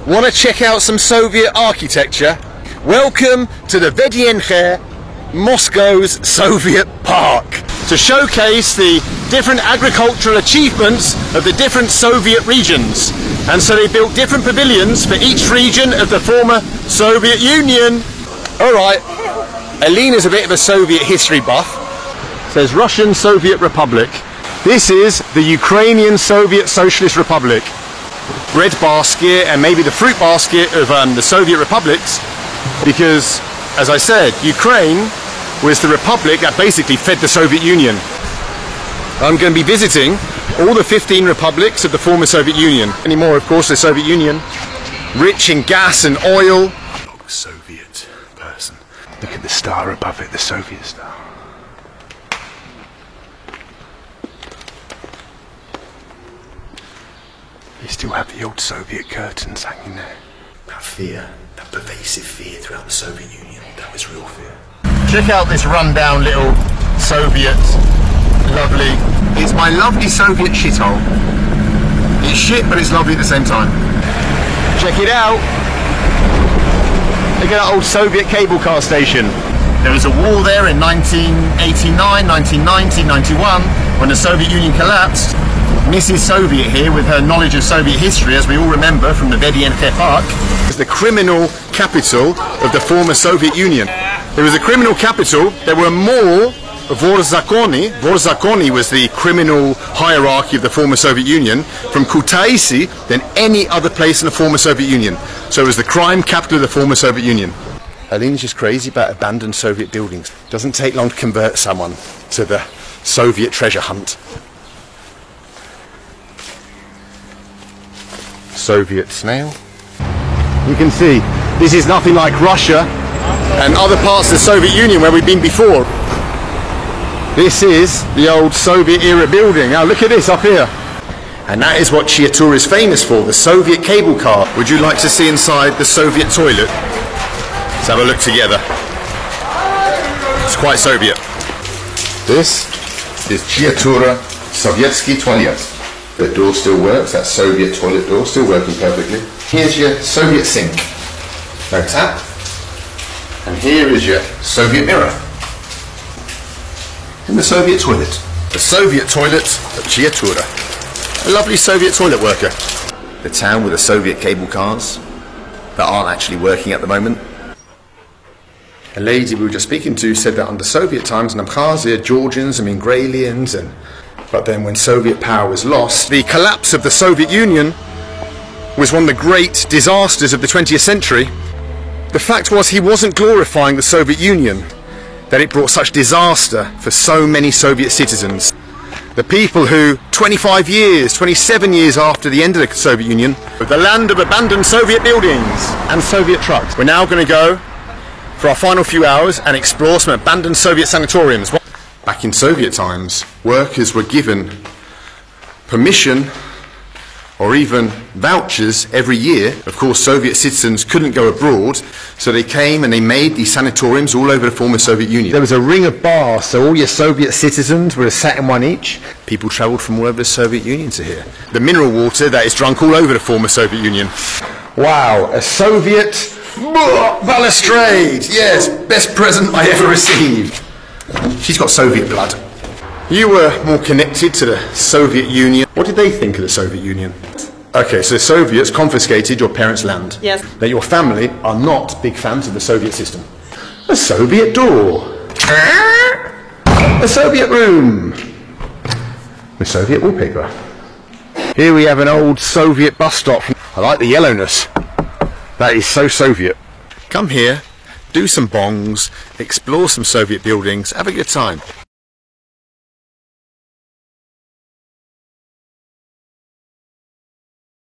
Want to check out some Soviet architecture? Welcome to the VDNG, Moscow's Soviet Park, to showcase the different agricultural achievements of the different Soviet regions. And so they built different pavilions for each region of the former Soviet Union. Alright, Alina's a bit of a Soviet history buff. It says Russian Soviet Republic. This is the Ukrainian Soviet Socialist Republic. Bread basket and maybe the fruit basket of the Soviet republics, because, as I said, Ukraine was the republic that basically fed the Soviet Union. I'm going to be visiting all the 15 republics of the former Soviet Union. Anymore, of course, the Soviet Union, rich in gas and oil. Soviet person. Look at the star above it, the Soviet star. You still have the old Soviet curtains hanging there. That fear, that pervasive fear throughout the Soviet Union, that was real fear. Check out this rundown little Soviet, lovely, it's my lovely Soviet shithole. It's shit, but it's lovely at the same time. Check it out. Look at that old Soviet cable car station. There was a war there in 1989, 1990, 91, when the Soviet Union collapsed. Mrs. Soviet here, with her knowledge of Soviet history, as we all remember from the VDNG Park, was the criminal capital of the former Soviet Union. It was a criminal capital. There were more Vorzakoni. Vorzakoni was the criminal hierarchy of the former Soviet Union, from Kutaisi than any other place in the former Soviet Union. So it was the crime capital of the former Soviet Union. Alina's just crazy about abandoned Soviet buildings. It doesn't take long to convert someone to the Soviet treasure hunt. Soviet snail. You can see this is nothing like Russia and other parts of the Soviet Union where we've been before. This is the old Soviet era building. Now look at this up here. And that is what Chitaura is famous for, the Soviet cable car. Would you like to see inside the Soviet toilet? Let's have a look together. It's quite Soviet. This is Chitaura Sovietsky toilet. The door still works, that Soviet toilet door, still working perfectly. Here's your Soviet sink. No tap. And here is your Soviet mirror. In the Soviet toilet. The Soviet toilet of Chitaura. A lovely Soviet toilet worker. The town with the Soviet cable cars that aren't actually working at the moment. A lady we were just speaking to said that under Soviet times in Abkhazia, Georgians and Mingrelians but then when Soviet power was lost, the collapse of the Soviet Union was one of the great disasters of the 20th century. The fact was he wasn't glorifying the Soviet Union, that it brought such disaster for so many Soviet citizens. The people who, 25 years, 27 years after the end of the Soviet Union, the land of abandoned Soviet buildings and Soviet trucks. We're now going to go for our final few hours and explore some abandoned Soviet sanatoriums. Back in Soviet times, workers were given permission or even vouchers every year. Of course, Soviet citizens couldn't go abroad, so they came and they made these sanatoriums all over the former Soviet Union. There was a ring of bars, so all your Soviet citizens were sat in one each. People travelled from all over the Soviet Union to here. The mineral water that is drunk all over the former Soviet Union. Wow, a Soviet balustrade! Yes, best present I ever received. She's got Soviet blood. You were more connected to the Soviet Union. What did they think of the Soviet Union? Okay, so the Soviets confiscated your parents' land. Yes. That your family are not big fans of the Soviet system. A Soviet door. A Soviet room. With Soviet wallpaper. Here we have an old Soviet bus stop. I like the yellowness. That is so Soviet. Come here. Do some bongs, explore some Soviet buildings, have a good time.